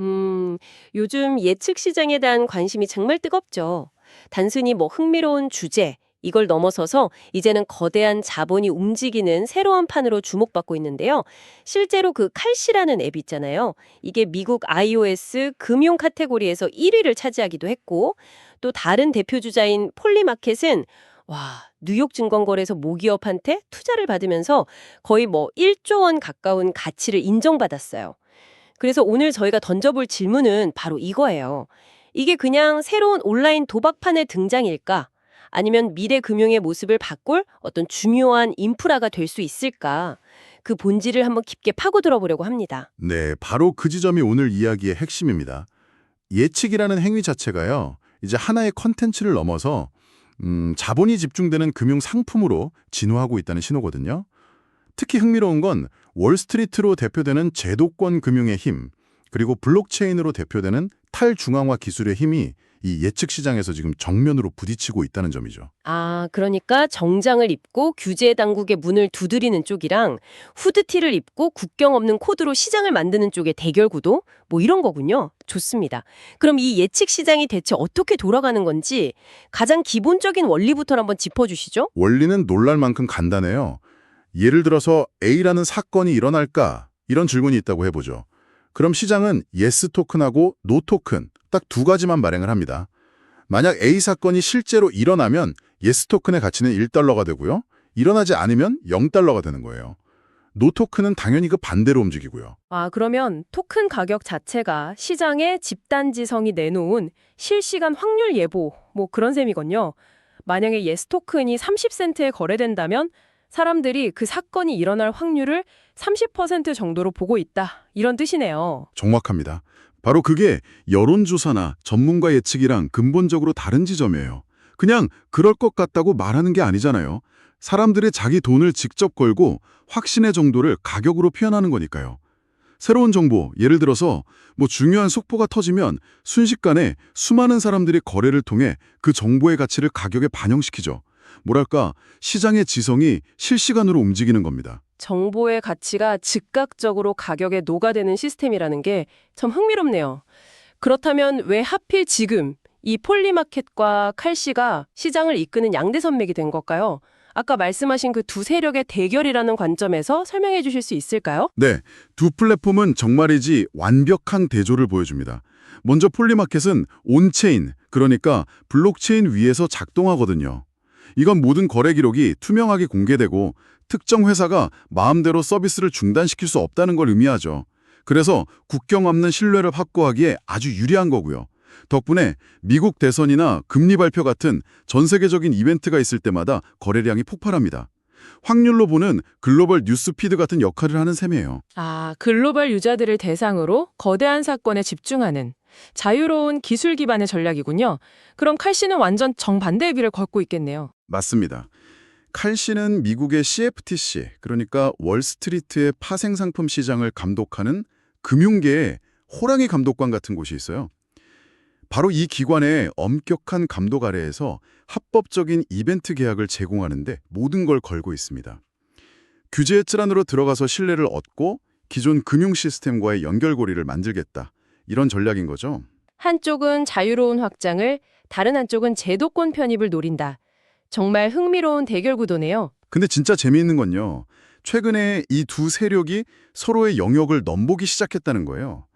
음, 요즘 예측 시장에 대한 관심이 정말 뜨겁죠. 단순히 뭐 흥미로운 주제, 이걸 넘어서서 이제는 거대한 자본이 움직이는 새로운 판으로 주목받고 있는데요. 실제로 그 칼시라는 앱 있잖아요. 이게 미국 iOS 금융 카테고리에서 1위를 차지하기도 했고, 또 다른 대표 주자인 폴리마켓은 와, 뉴욕 증권거래소 모기업한테 투자를 받으면서 거의 뭐 1조 원 가까운 가치를 인정받았어요. 그래서 오늘 저희가 던져볼 질문은 바로 이거예요. 이게 그냥 새로운 온라인 도박판의 등장일까? 아니면 미래 금융의 모습을 바꿀 어떤 중요한 인프라가 될 수 있을까? 그 본질을 한번 깊게 파고들어 보려고 합니다. 네, 바로 그 지점이 오늘 이야기의 핵심입니다. 예측이라는 행위 자체가요, 이제 하나의 컨텐츠를 넘어서 자본이 집중되는 금융 상품으로 진화하고 있다는 신호거든요. 특히 흥미로운 건 월스트리트로 대표되는 제도권 금융의 힘, 그리고 블록체인으로 대표되는 탈중앙화 기술의 힘이 이 예측 시장에서 지금 정면으로 부딪히고 있다는 점이죠. 아, 그러니까 정장을 입고 규제 당국의 문을 두드리는 쪽이랑 후드티를 입고 국경 없는 코드로 시장을 만드는 쪽의 대결 구도? 뭐 이런 거군요. 좋습니다. 그럼 이 예측 시장이 대체 어떻게 돌아가는 건지 가장 기본적인 원리부터 한번 짚어주시죠. 원리는 놀랄 만큼 간단해요. 예를 들어서 A라는 사건이 일어날까? 이런 질문이 있다고 해보죠. 그럼 시장은 예스 토큰하고 노 토큰 딱 두 가지만 발행을 합니다. 만약 A 사건이 실제로 일어나면 예스 토큰의 가치는 1달러가 되고요. 일어나지 않으면 0달러가 되는 거예요. 노 토큰은 당연히 그 반대로 움직이고요. 아, 그러면 토큰 가격 자체가 시장에 집단지성이 내놓은 실시간 확률 예보, 뭐 그런 셈이군요. 만약에 예스 토큰이 30센트에 거래된다면 사람들이 그 사건이 일어날 확률을 30% 정도로 보고 있다. 이런 뜻이네요. 정확합니다. 바로 그게 여론조사나 전문가 예측이랑 근본적으로 다른 지점이에요. 그냥 그럴 것 같다고 말하는 게 아니잖아요. 사람들의 자기 돈을 직접 걸고 확신의 정도를 가격으로 표현하는 거니까요. 새로운 정보, 예를 들어서 뭐 중요한 속보가 터지면 순식간에 수많은 사람들이 거래를 통해 그 정보의 가치를 가격에 반영시키죠. 뭐랄까, 시장의 지성이 실시간으로 움직이는 겁니다. 정보의 가치가 즉각적으로 가격에 녹아드는 시스템이라는 게 참 흥미롭네요. 그렇다면 왜 하필 지금 이 폴리마켓과 칼시가 시장을 이끄는 양대 산맥이 된 걸까요? 아까 말씀하신 그 두 세력의 대결이라는 관점에서 설명해 주실 수 있을까요? 네, 두 플랫폼은 정말이지 완벽한 대조를 보여줍니다. 먼저 폴리마켓은 온체인, 그러니까 블록체인 위에서 작동하거든요. 이건 모든 거래 기록이 투명하게 공개되고 특정 회사가 마음대로 서비스를 중단시킬 수 없다는 걸 의미하죠. 그래서 국경 없는 신뢰를 확보하기에 아주 유리한 거고요. 덕분에 미국 대선이나 금리 발표 같은 전 세계적인 이벤트가 있을 때마다 거래량이 폭발합니다. 확률로 보는 글로벌 뉴스피드 같은 역할을 하는 셈이에요. 아, 글로벌 유저들을 대상으로 거대한 사건에 집중하는 자유로운 기술 기반의 전략이군요. 그럼 칼씨는 완전 정반대의 길을 걷고 있겠네요. 맞습니다. 칼시는 미국의 CFTC, 그러니까 월스트리트의 파생상품 시장을 감독하는 금융계의 호랑이 감독관 같은 곳이 있어요. 바로 이 기관의 엄격한 감독 아래에서 합법적인 이벤트 계약을 제공하는데 모든 걸 걸고 있습니다. 규제의 틀 안으로 들어가서 신뢰를 얻고 기존 금융 시스템과의 연결고리를 만들겠다. 이런 전략인 거죠. 한쪽은 자유로운 확장을, 다른 한쪽은 제도권 편입을 노린다. 정말 흥미로운 대결 구도네요. 근데 진짜 재미있는 건요. 최근에 이 두 세력이 서로의 영역을 넘보기 시작했다는 거예요.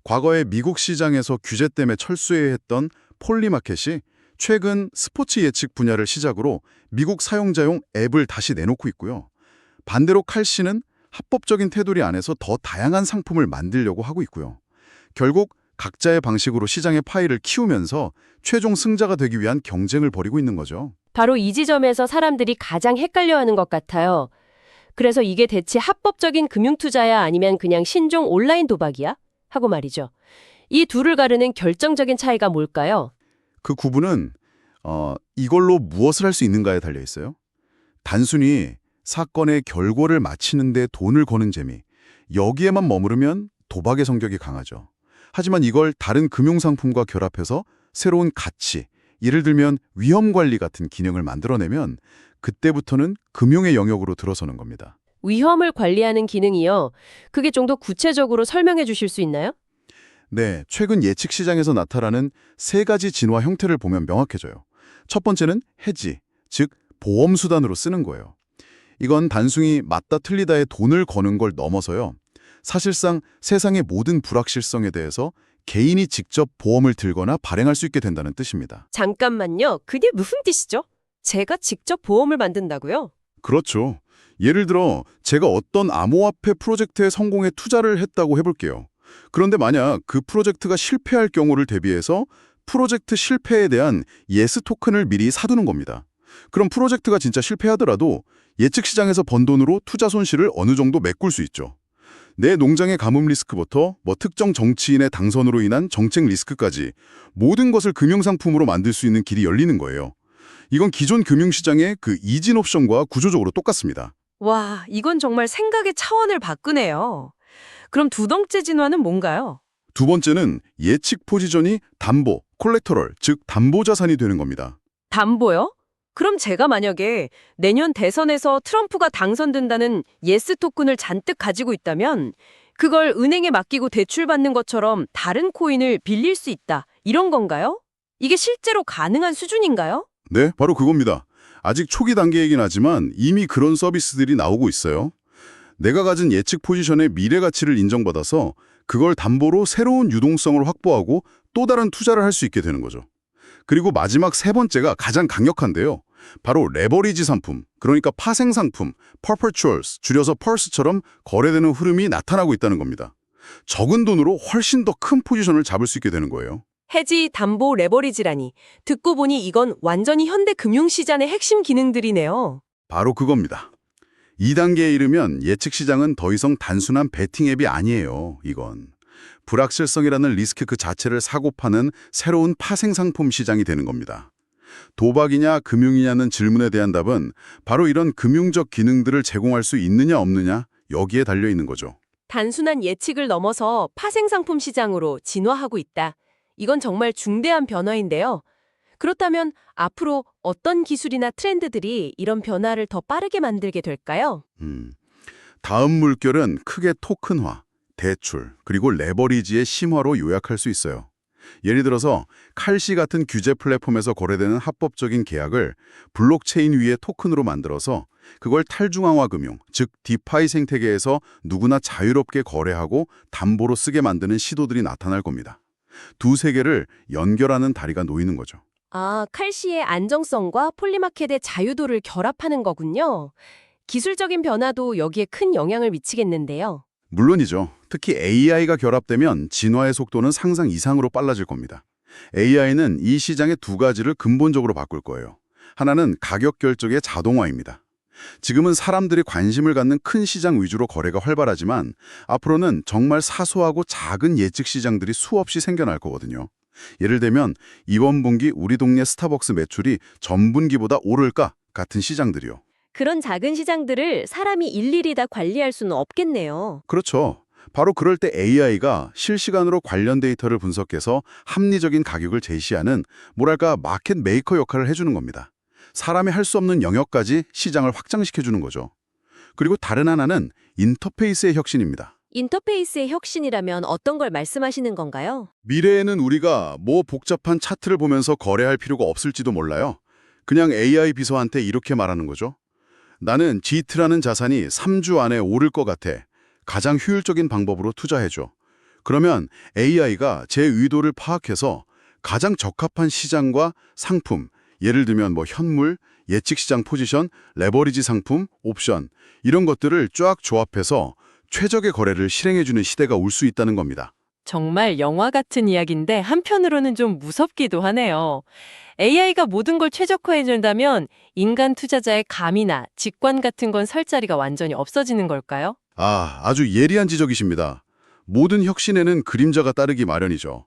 과거에 미국 시장에서 규제 때문에 철수해야 했던 폴리마켓이 최근 스포츠 예측 분야를 시작으로 미국 사용자용 앱을 다시 내놓고 있고요. 반대로 칼시는 합법적인 테두리 안에서 더 다양한 상품을 만들려고 하고 있고요. 결국 각자의 방식으로 시장의 파이를 키우면서 최종 승자가 되기 위한 경쟁을 벌이고 있는 거죠. 바로 이 지점에서 사람들이 가장 헷갈려하는 것 같아요. 그래서 이게 대체 합법적인 금융투자야 아니면 그냥 신종 온라인 도박이야? 하고 말이죠. 이 둘을 가르는 결정적인 차이가 뭘까요? 그 구분은 이걸로 무엇을 할 수 있는가에 달려 있어요. 단순히 사건의 결과를 맞히는 데 돈을 거는 재미, 여기에만 머무르면 도박의 성격이 강하죠. 하지만 이걸 다른 금융상품과 결합해서 새로운 가치, 예를 들면 위험관리 같은 기능을 만들어내면 그때부터는 금융의 영역으로 들어서는 겁니다. 위험을 관리하는 기능이요. 그게 좀 더 구체적으로 설명해 주실 수 있나요? 네, 최근 예측 시장에서 나타나는 세 가지 진화 형태를 보면 명확해져요. 첫 번째는 해지, 즉 보험 수단으로 쓰는 거예요. 이건 단순히 맞다 틀리다에 돈을 거는 걸 넘어서요. 사실상 세상의 모든 불확실성에 대해서 개인이 직접 보험을 들거나 발행할 수 있게 된다는 뜻입니다. 잠깐만요. 그게 무슨 뜻이죠? 제가 직접 보험을 만든다고요? 그렇죠. 예를 들어 제가 어떤 암호화폐 프로젝트에 성공해 투자를 했다고 해볼게요. 그런데 만약 그 프로젝트가 실패할 경우를 대비해서 프로젝트 실패에 대한 예스 토큰을 미리 사두는 겁니다. 그럼 프로젝트가 진짜 실패하더라도 예측 시장에서 번 돈으로 투자 손실을 어느 정도 메꿀 수 있죠. 내 농장의 가뭄 리스크부터 특정 정치인의 당선으로 인한 정책 리스크까지 모든 것을 금융상품으로 만들 수 있는 길이 열리는 거예요. 이건 기존 금융시장의 그 이진 옵션과 구조적으로 똑같습니다. 와, 이건 정말 생각의 차원을 바꾸네요. 그럼 두 번째 진화는 뭔가요? 두 번째는 예측 포지션이 담보, 콜렉터럴, 즉 담보자산이 되는 겁니다. 담보요? 그럼 제가 만약에 내년 대선에서 트럼프가 당선된다는 예스 토큰을 잔뜩 가지고 있다면 그걸 은행에 맡기고 대출받는 것처럼 다른 코인을 빌릴 수 있다. 이런 건가요? 이게 실제로 가능한 수준인가요? 네, 바로 그겁니다. 아직 초기 단계이긴 하지만 이미 그런 서비스들이 나오고 있어요. 내가 가진 예측 포지션의 미래 가치를 인정받아서 그걸 담보로 새로운 유동성을 확보하고 또 다른 투자를 할 수 있게 되는 거죠. 그리고 마지막 세 번째가 가장 강력한데요. 바로 레버리지 상품, 그러니까 파생 상품, perpetuals, 줄여서 PERS처럼 거래되는 흐름이 나타나고 있다는 겁니다. 적은 돈으로 훨씬 더 큰 포지션을 잡을 수 있게 되는 거예요. 해지, 담보, 레버리지라니. 듣고 보니 이건 완전히 현대 금융시장의 핵심 기능들이네요. 바로 그겁니다. 2단계에 이르면 예측 시장은 더 이상 단순한 베팅 앱이 아니에요. 이건 불확실성이라는 리스크 그 자체를 사고 파는 새로운 파생 상품 시장이 되는 겁니다. 도박이냐 금융이냐는 질문에 대한 답은 바로 이런 금융적 기능들을 제공할 수 있느냐 없느냐 여기에 달려 있는 거죠. 단순한 예측을 넘어서 파생상품 시장으로 진화하고 있다. 이건 정말 중대한 변화인데요. 그렇다면 앞으로 어떤 기술이나 트렌드들이 이런 변화를 더 빠르게 만들게 될까요? 다음 물결은 크게 토큰화, 대출, 그리고 레버리지의 심화로 요약할 수 있어요. 예를 들어서 칼시 같은 규제 플랫폼에서 거래되는 합법적인 계약을 블록체인 위에 토큰으로 만들어서 그걸 탈중앙화 금융, 즉 디파이 생태계에서 누구나 자유롭게 거래하고 담보로 쓰게 만드는 시도들이 나타날 겁니다. 두 세계를 연결하는 다리가 놓이는 거죠. 아, 칼시의 안정성과 폴리마켓의 자유도를 결합하는 거군요. 기술적인 변화도 여기에 큰 영향을 미치겠는데요. 물론이죠. 특히 AI가 결합되면 진화의 속도는 상상 이상으로 빨라질 겁니다. AI는 이 시장의 두 가지를 근본적으로 바꿀 거예요. 하나는 가격 결정의 자동화입니다. 지금은 사람들이 관심을 갖는 큰 시장 위주로 거래가 활발하지만 앞으로는 정말 사소하고 작은 예측 시장들이 수없이 생겨날 거거든요. 예를 들면 이번 분기 우리 동네 스타벅스 매출이 전분기보다 오를까 같은 시장들이요. 그런 작은 시장들을 사람이 일일이 다 관리할 수는 없겠네요. 그렇죠. 바로 그럴 때 AI가 실시간으로 관련 데이터를 분석해서 합리적인 가격을 제시하는 뭐랄까 마켓 메이커 역할을 해주는 겁니다. 사람이 할 수 없는 영역까지 시장을 확장시켜주는 거죠. 그리고 다른 하나는 인터페이스의 혁신입니다. 인터페이스의 혁신이라면 어떤 걸 말씀하시는 건가요? 미래에는 우리가 뭐 복잡한 차트를 보면서 거래할 필요가 없을지도 몰라요. 그냥 AI 비서한테 이렇게 말하는 거죠. 나는 지트라는 자산이 3주 안에 오를 것 같아. 가장 효율적인 방법으로 투자해줘. 그러면 AI가 제 의도를 파악해서 가장 적합한 시장과 상품, 예를 들면 현물, 예측시장 포지션, 레버리지 상품, 옵션 이런 것들을 쫙 조합해서 최적의 거래를 실행해주는 시대가 올 수 있다는 겁니다. 정말 영화 같은 이야기인데 한편으로는 좀 무섭기도 하네요. AI가 모든 걸 최적화해준다면 인간 투자자의 감이나 직관 같은 건 설 자리가 완전히 없어지는 걸까요? 아주 예리한 지적이십니다. 모든 혁신에는 그림자가 따르기 마련이죠.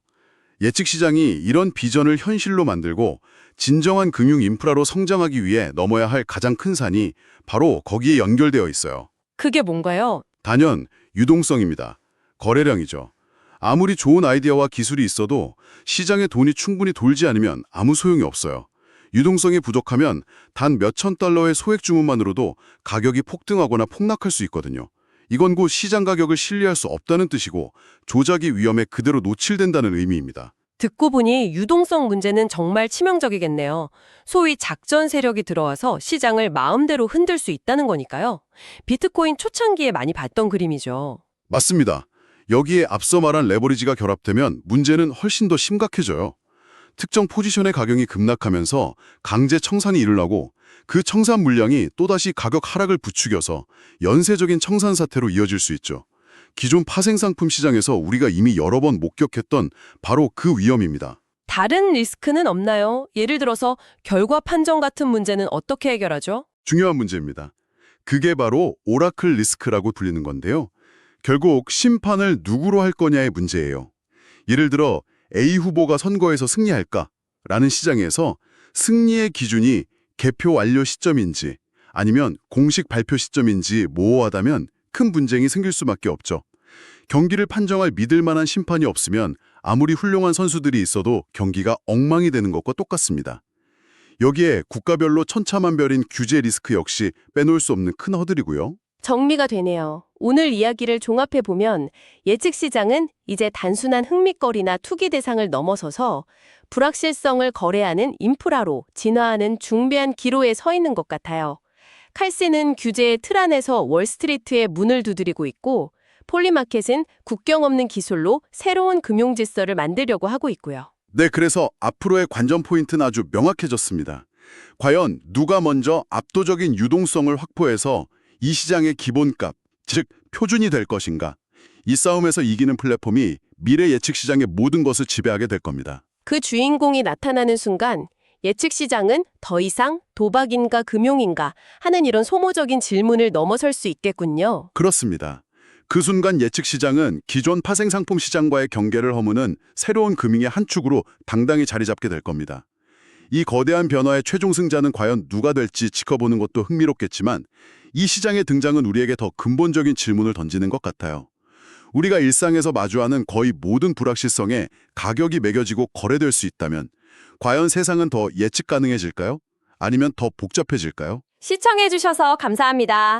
예측 시장이 이런 비전을 현실로 만들고 진정한 금융 인프라로 성장하기 위해 넘어야 할 가장 큰 산이 바로 거기에 연결되어 있어요. 그게 뭔가요? 단연 유동성입니다. 거래량이죠. 아무리 좋은 아이디어와 기술이 있어도 시장에 돈이 충분히 돌지 않으면 아무 소용이 없어요. 유동성이 부족하면 단 몇천 달러의 소액 주문만으로도 가격이 폭등하거나 폭락할 수 있거든요. 이건 곧 시장 가격을 신뢰할 수 없다는 뜻이고 조작이 위험에 그대로 노출된다는 의미입니다. 듣고 보니 유동성 문제는 정말 치명적이겠네요. 소위 작전 세력이 들어와서 시장을 마음대로 흔들 수 있다는 거니까요. 비트코인 초창기에 많이 봤던 그림이죠. 맞습니다. 여기에 앞서 말한 레버리지가 결합되면 문제는 훨씬 더 심각해져요. 특정 포지션의 가격이 급락하면서 강제 청산이 일어나고 그 청산 물량이 또다시 가격 하락을 부추겨서 연쇄적인 청산 사태로 이어질 수 있죠. 기존 파생상품 시장에서 우리가 이미 여러 번 목격했던 바로 그 위험입니다. 다른 리스크는 없나요? 예를 들어서 결과 판정 같은 문제는 어떻게 해결하죠? 중요한 문제입니다. 그게 바로 오라클 리스크라고 불리는 건데요. 결국 심판을 누구로 할 거냐의 문제예요. 예를 들어 A 후보가 선거에서 승리할까라는 시장에서 승리의 기준이 개표 완료 시점인지 아니면 공식 발표 시점인지 모호하다면 큰 분쟁이 생길 수밖에 없죠. 경기를 판정할 믿을 만한 심판이 없으면 아무리 훌륭한 선수들이 있어도 경기가 엉망이 되는 것과 똑같습니다. 여기에 국가별로 천차만별인 규제 리스크 역시 빼놓을 수 없는 큰 허들이고요. 정리가 되네요. 오늘 이야기를 종합해보면 예측 시장은 이제 단순한 흥미거리나 투기 대상을 넘어서서 불확실성을 거래하는 인프라로 진화하는 중대한 기로에 서 있는 것 같아요. 칼스는 규제의 틀 안에서 월스트리트의 문을 두드리고 있고 폴리마켓은 국경 없는 기술로 새로운 금융 질서를 만들려고 하고 있고요. 네, 그래서 앞으로의 관전 포인트는 아주 명확해졌습니다. 과연 누가 먼저 압도적인 유동성을 확보해서 이 시장의 기본값, 즉 표준이 될 것인가? 이 싸움에서 이기는 플랫폼이 미래 예측 시장의 모든 것을 지배하게 될 겁니다. 그 주인공이 나타나는 순간 예측 시장은 더 이상 도박인가 금융인가 하는 이런 소모적인 질문을 넘어설 수 있겠군요. 그렇습니다. 그 순간 예측 시장은 기존 파생상품 시장과의 경계를 허무는 새로운 금융의 한 축으로 당당히 자리 잡게 될 겁니다. 이 거대한 변화의 최종 승자는 과연 누가 될지 지켜보는 것도 흥미롭겠지만 이 시장의 등장은 우리에게 더 근본적인 질문을 던지는 것 같아요. 우리가 일상에서 마주하는 거의 모든 불확실성에 가격이 매겨지고 거래될 수 있다면 과연 세상은 더 예측 가능해질까요? 아니면 더 복잡해질까요? 시청해주셔서 감사합니다.